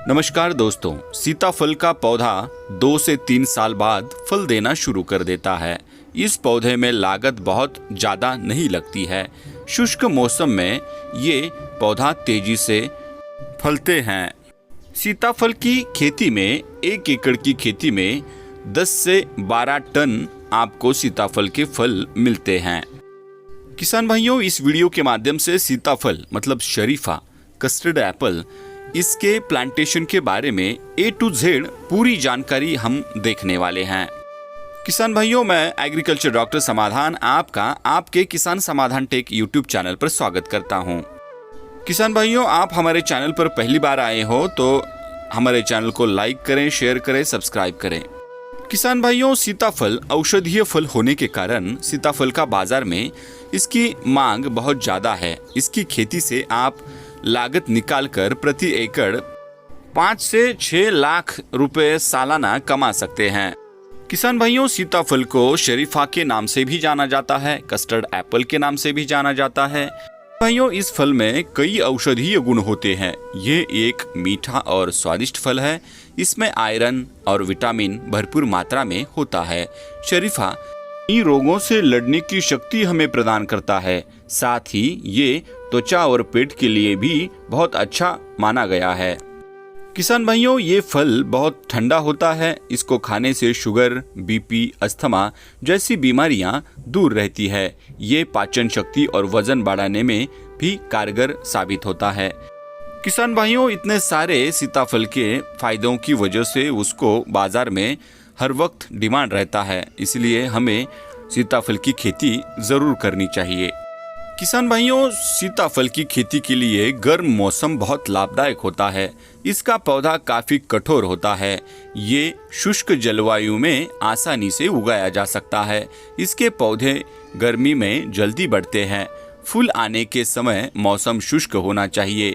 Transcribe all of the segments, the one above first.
नमस्कार दोस्तों, सीताफल का पौधा 2 से 3 साल बाद फल देना शुरू कर देता है। इस पौधे में लागत बहुत ज़्यादा नहीं लगती है। शुष्क मौसम में ये पौधा तेजी से फलते हैं। सीताफल की खेती में 1 एकड़ की खेती में 10 से 12 टन आपको सीताफल के फल मिलते हैं। किसान भाइयों, इस वीडियो के माध्यम से सीताफल मतलब शरीफा, कस्टर्ड एप्पल, इसके प्लांटेशन के बारे में A to Z पूरी जानकारी हम देखने वाले हैं। किसान भाइयों, मैं एग्रीकल्चर डॉक्टर समाधान आपका आपके किसान समाधान टेक यूट्यूब चैनल पर स्वागत करता हूं। किसान भाइयों, आप हमारे चैनल पर पहली बार आए हो तो हमारे चैनल को लाइक करें, शेयर करें, सब्सक्राइब करें। किसान भाइयों, सीताफल औषधीय फल होने के कारण सीताफल का बाजार में इसकी मांग बहुत ज्यादा है। इसकी खेती से आप लागत निकालकर प्रति एकड़ 5 से 6 लाख रुपए सालाना कमा सकते हैं। किसान भाइयों, सीताफल को शरीफा के नाम से भी जाना जाता है, कस्टर्ड एप्पल के नाम से भी जाना जाता है। भाइयों, इस फल में कई औषधीय गुण होते हैं। ये एक मीठा और स्वादिष्ट फल है। इसमें आयरन और विटामिन भरपूर मात्रा में होता है। शरीफा इन रोगों से लड़ने की शक्ति हमें प्रदान करता है। साथ ही ये त्वचा और पेट के लिए भी बहुत अच्छा माना गया है। किसान भाइयों, ये फल बहुत ठंडा होता है। इसको खाने से शुगर, बीपी, अस्थमा जैसी बीमारियां दूर रहती है। ये पाचन शक्ति और वजन बढ़ाने में भी कारगर साबित होता है। किसान भाइयों, इतने सारे सीताफल के फायदों की वजह से उसको बाजार में हर वक्त डिमांड रहता है। इसलिए हमें सीताफल की खेती जरूर करनी चाहिए। किसान भाइयों, सीताफल की खेती के लिए गर्म मौसम बहुत लाभदायक होता है। इसका पौधा काफी कठोर होता है। ये शुष्क जलवायु में आसानी से उगाया जा सकता है। इसके पौधे गर्मी में जल्दी बढ़ते हैं। फूल आने के समय मौसम शुष्क होना चाहिए।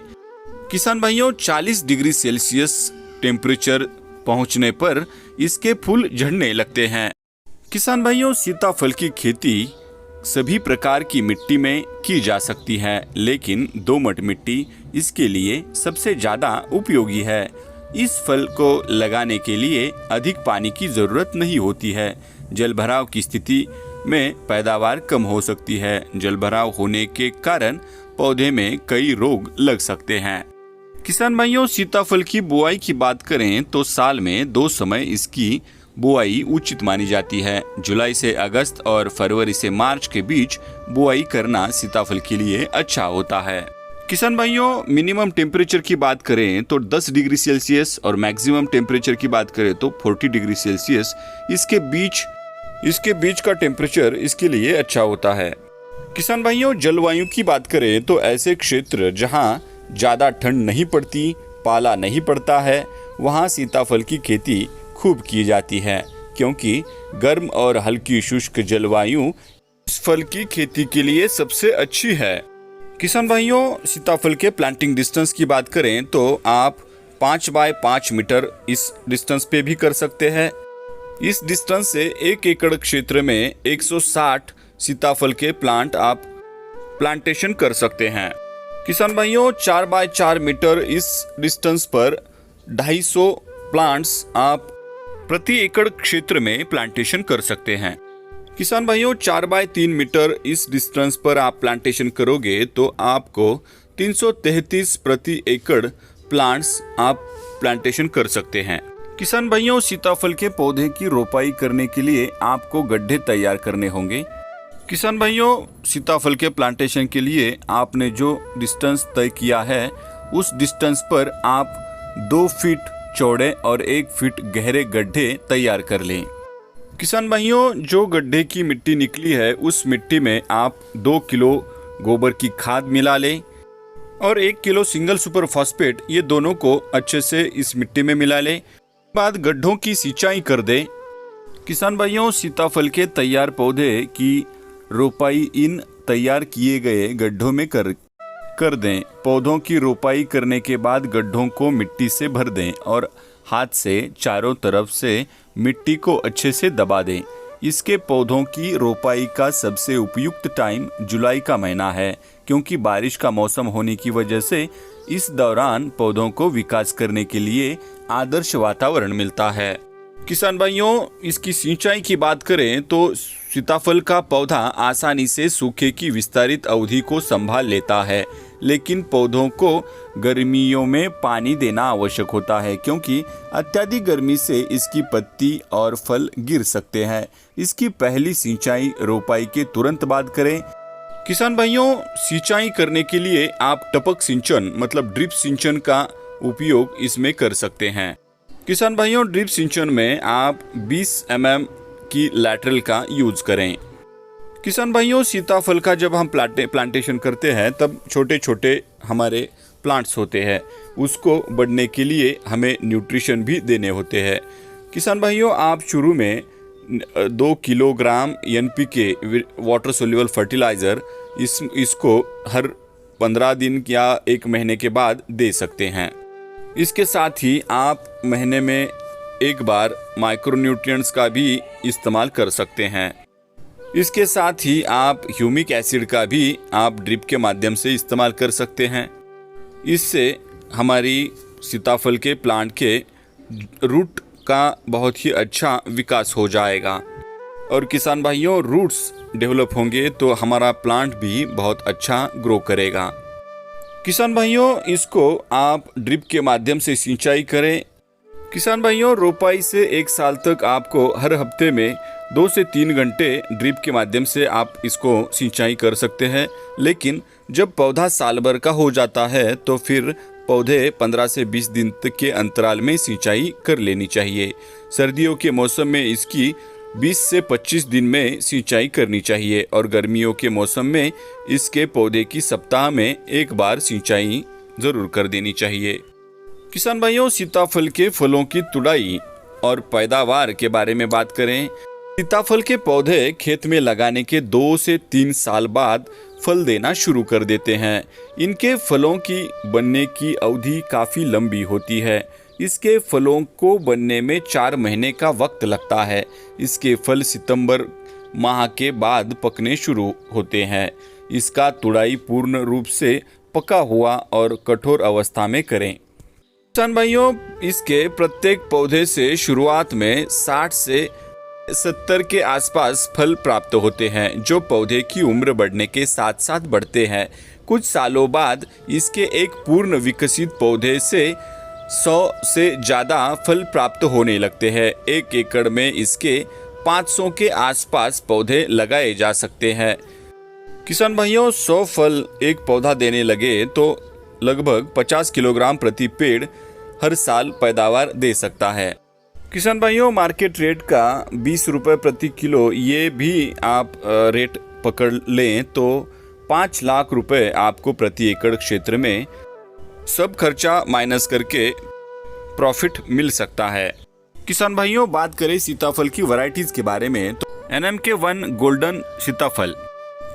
किसान भाइयों, 40 डिग्री सेल्सियस टेम्परेचर पहुंचने पर इसके फूल झड़ने लगते हैं। किसान भाइयों, सीताफल की खेती सभी प्रकार की मिट्टी में की जा सकती है, लेकिन दोमट मिट्टी इसके लिए सबसे ज्यादा उपयोगी है। इस फल को लगाने के लिए अधिक पानी की जरूरत नहीं होती है। जलभराव की स्थिति में पैदावार कम हो सकती है। जलभराव होने के कारण पौधे में कई रोग लग सकते हैं। किसान भाइयों, सीताफल की बुआई की बात करें तो साल में 2 समय इसकी बुआई उचित मानी जाती है। जुलाई से अगस्त और फरवरी से मार्च के बीच बुआई करना सीताफल के लिए अच्छा होता है। किसान भाइयों, मिनिमम टेम्परेचर की बात करें तो 10 डिग्री सेल्सियस और मैक्सिमम टेम्परेचर की बात करें तो 40 डिग्री सेल्सियस इसके बीच का टेम्परेचर इसके लिए अच्छा होता है। किसान भाइयों, जलवायु की बात करें तो ऐसे क्षेत्र जहां ज्यादा ठंड नहीं पड़ती, पाला नहीं पड़ता है, वहां सीताफल की खेती खूब की जाती है, क्योंकि गर्म और हल्की शुष्क जलवायु इस फल की खेती के लिए सबसे अच्छी है। किसान भाइयों, सीताफल के प्लांटिंग डिस्टेंस की बात करें तो आप 5 बाय 5 मीटर इस डिस्टेंस पे भी कर सकते हैं। इस डिस्टेंस से 1 एकड़ क्षेत्र में 160 सीताफल के प्लांट आप प्लांटेशन कर सकते हैं। किसान भाइयों, 4 बाय 4 मीटर इस डिस्टेंस पर 250 प्लांट्स आप प्रति एकड़ क्षेत्र में प्लांटेशन कर सकते हैं। किसान भाइयों, 4 बाय 3 मीटर इस डिस्टेंस पर आप प्लांटेशन करोगे तो आपको 333 प्रति एकड़ प्लांट्स आप प्लांटेशन कर सकते हैं। किसान भाइयों, सीताफल के पौधे की रोपाई करने के लिए आपको गड्ढे तैयार करने होंगे। किसान भाइयों, सीताफल के प्लांटेशन के लिए आपने जो डिस्टेंस तय किया है उस डिस्टेंस पर आप 2 फीट चौड़े और 1 फीट गहरे गड्ढे तैयार कर लें। किसान भाइयों, जो गड्ढे की मिट्टी निकली है उस मिट्टी में आप 2 किलो गोबर की खाद मिला लें और 1 किलो सिंगल सुपर फॉस्फेट, ये दोनों को अच्छे से इस मिट्टी में मिला लें। बाद गड्ढों की सिंचाई कर दें। किसान भाइयों, सीताफल के तैयार पौधे की रोपाई इन तैयार किए गए गड्ढों में कर दें। पौधों की रोपाई करने के बाद गड्ढों को मिट्टी से भर दें और हाथ से चारों तरफ से मिट्टी को अच्छे से दबा दें। इसके पौधों की रोपाई का सबसे उपयुक्त टाइम जुलाई का महीना है, क्योंकि बारिश का मौसम होने की वजह से इस दौरान पौधों को विकास करने के लिए आदर्श वातावरण मिलता है। किसान भाइयों, इसकी सिंचाई की बात करें तो सीताफल का पौधा आसानी से सूखे की विस्तारित अवधि को संभाल लेता है, लेकिन पौधों को गर्मियों में पानी देना आवश्यक होता है क्योंकि अत्यधिक गर्मी से इसकी पत्ती और फल गिर सकते हैं। इसकी पहली सिंचाई रोपाई के तुरंत बाद करें। किसान भाइयों, सिंचाई करने के लिए आप टपक सिंचन मतलब ड्रिप सिंचन का उपयोग इसमें कर सकते हैं। किसान भाइयों, ड्रिप सिंचन में आप 20 mm की लैटरल का यूज करें। किसान भाइयों, सीताफल का जब हम प्लांटेशन करते हैं तब छोटे छोटे हमारे प्लांट्स होते हैं, उसको बढ़ने के लिए हमें न्यूट्रिशन भी देने होते हैं। किसान भाइयों, आप शुरू में 2 kilogram NPK water soluble fertiliser इसको हर 15 दिन या 1 महीने के बाद दे सकते हैं। इसके साथ ही आप महीने में एक बार माइक्रोन्यूट्रिएंट्स का भी इस्तेमाल कर सकते हैं। इसके साथ ही आप ह्यूमिक एसिड का भी आप ड्रिप के माध्यम से इस्तेमाल कर सकते हैं। इससे हमारी सीताफल के प्लांट के रूट का बहुत ही अच्छा विकास हो जाएगा और किसान भाइयों, रूट्स डेवलप होंगे तो हमारा प्लांट भी बहुत अच्छा ग्रो करेगा। किसान भाइयों, इसको आप ड्रिप के माध्यम से सिंचाई करें। किसान भाइयों, रोपाई से 1 साल तक आपको हर हफ्ते में 2 से 3 घंटे ड्रिप के माध्यम से आप इसको सिंचाई कर सकते हैं, लेकिन जब पौधा साल भर का हो जाता है तो फिर पौधे 15 से 20 दिन तक के अंतराल में सिंचाई कर लेनी चाहिए। सर्दियों के मौसम में इसकी 20 से 25 दिन में सिंचाई करनी चाहिए और गर्मियों के मौसम में इसके पौधे की सप्ताह में 1 बार सिंचाई जरूर कर देनी चाहिए। किसान भाइयों, सीताफल के फलों की तुड़ाई और पैदावार के बारे में बात करें। सीताफल के पौधे खेत में लगाने के 2 से 3 साल बाद फल देना शुरू कर देते हैं। इनके फलों की बनने की अवधि काफ़ी लंबी होती है। इसके फलों को बनने में 4 महीने का वक्त लगता है। इसके फल सितंबर माह के बाद पकने शुरू होते हैं। इसका तुड़ाई पूर्ण रूप से पका हुआ और कठोर अवस्था में करें। किसान भाइयों, इसके प्रत्येक पौधे से शुरुआत में 60 से 70 के आसपास फल प्राप्त होते हैं, जो पौधे की उम्र बढ़ने के साथ साथ बढ़ते हैं। कुछ सालों बाद इसके एक पूर्ण विकसित पौधे से 100 से ज़्यादा फल प्राप्त होने लगते हैं। 1 एकड़ में इसके 500 के आसपास पौधे लगाए जा सकते हैं। किसान भाइयों, 100 फल एक पौधा देने लगे तो लगभग 50 किलोग्राम प्रति पेड़ हर साल पैदावार दे सकता है। किसान भाइयों, मार्केट रेट का 20 रुपये प्रति किलो ये भी आप रेट पकड़ लें तो 5 लाख रुपए आपको प्रति एकड़ क्षेत्र में सब खर्चा माइनस करके प्रॉफिट मिल सकता है। किसान भाइयों, बात करें सीताफल की वैरायटीज के बारे में तो NMK1 गोल्डन सीताफल।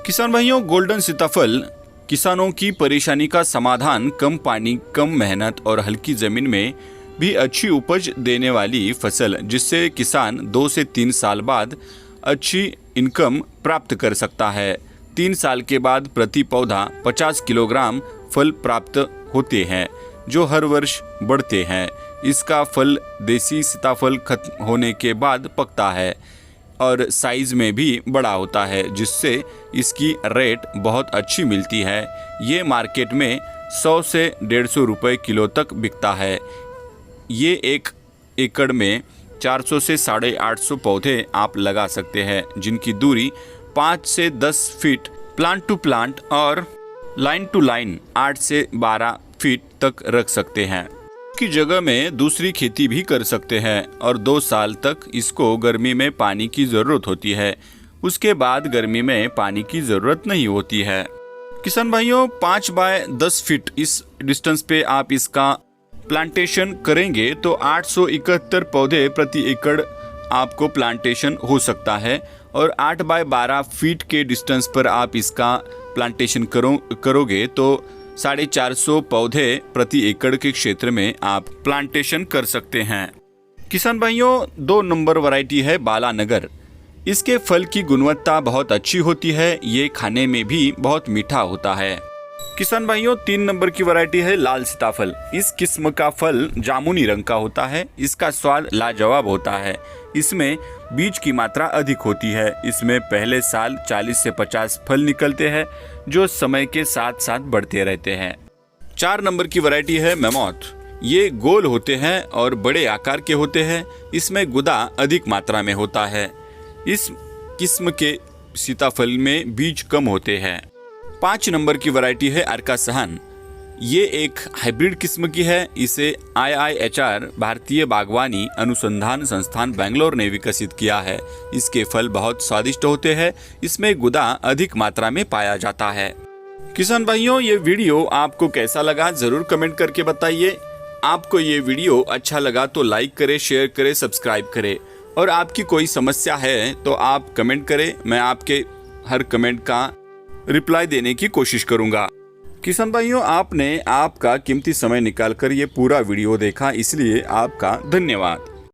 किसान भाइयों, गोल्डन सीताफल किसानों की परेशानी का समाधान, कम पानी, कम मेहनत और हल्की जमीन में भी अच्छी उपज देने वाली फसल, जिससे किसान 2 से 3 साल बाद अच्छी इनकम प्राप्त कर सकता है। 3 साल के बाद प्रति पौधा 50 किलोग्राम फल प्राप्त होते हैं, जो हर वर्ष बढ़ते हैं। इसका फल देसी सीताफल खत्म होने के बाद पकता है और साइज में भी बड़ा होता है, जिससे इसकी रेट बहुत अच्छी मिलती है। ये मार्केट में 100 से 150 रुपये किलो तक बिकता है। ये 1 एकड़ में 400 से 850 पौधे आप लगा सकते हैं, जिनकी दूरी 5 से 10 फीट प्लांट टू प्लांट और लाइन टू लाइन 8 से 12 फीट तक रख सकते हैं। की जगह में दूसरी खेती भी कर सकते हैं और 2 साल तक इसको गर्मी में पानी की ज़रूरत होती है। उसके बाद गर्मी में पानी की ज़रूरत नहीं होती है। किसान भाइयों, 5 बाय 10 फीट इस डिस्टेंस पे आप इसका प्लांटेशन करेंगे तो 871 पौधे प्रति एकड़ आपको प्लांटेशन हो सकता है और 8 बाय 12 फीट के डिस्टेंस पर आप इसका प्लांटेशन करोगे तो 450 पौधे प्रति एकड़ के क्षेत्र में आप प्लांटेशन कर सकते हैं। किसान भाइयों, 2 नंबर वैरायटी है बालानगर। इसके फल की गुणवत्ता बहुत अच्छी होती है। ये खाने में भी बहुत मीठा होता है। किसान भाइयों 3 नंबर की वैरायटी है लाल सीताफल। इस किस्म का फल जामुनी रंग का होता है। इसका स्वाद लाजवाब होता है। इसमें बीज की मात्रा अधिक होती है। इसमें पहले साल 40 से 50 फल निकलते हैं जो समय के साथ साथ बढ़ते रहते हैं। 4 नंबर की वैरायटी है मेमोथ। ये गोल होते हैं और बड़े आकार के होते हैं। इसमें गुदा अधिक मात्रा में होता है। इस किस्म के सीताफल में बीज कम होते हैं। 5 नंबर की वैरायटी है अर्का सहन। ये एक हाइब्रिड किस्म की है। इसे IIHR भारतीय बागवानी अनुसंधान संस्थान बेंगलोर ने विकसित किया है। इसके फल बहुत स्वादिष्ट होते हैं। इसमें गुदा अधिक मात्रा में पाया जाता है। किसान भाइयों ये वीडियो आपको कैसा लगा जरूर कमेंट करके बताइए। आपको ये वीडियो अच्छा लगा तो लाइक करें, शेयर करें, सब्सक्राइब करें और आपकी कोई समस्या है तो आप कमेंट करें। मैं आपके हर कमेंट का रिप्लाई देने की कोशिश करूंगा। किसान भाइयों आपने आपका कीमती समय निकालकर ये पूरा वीडियो देखा, इसलिए आपका धन्यवाद।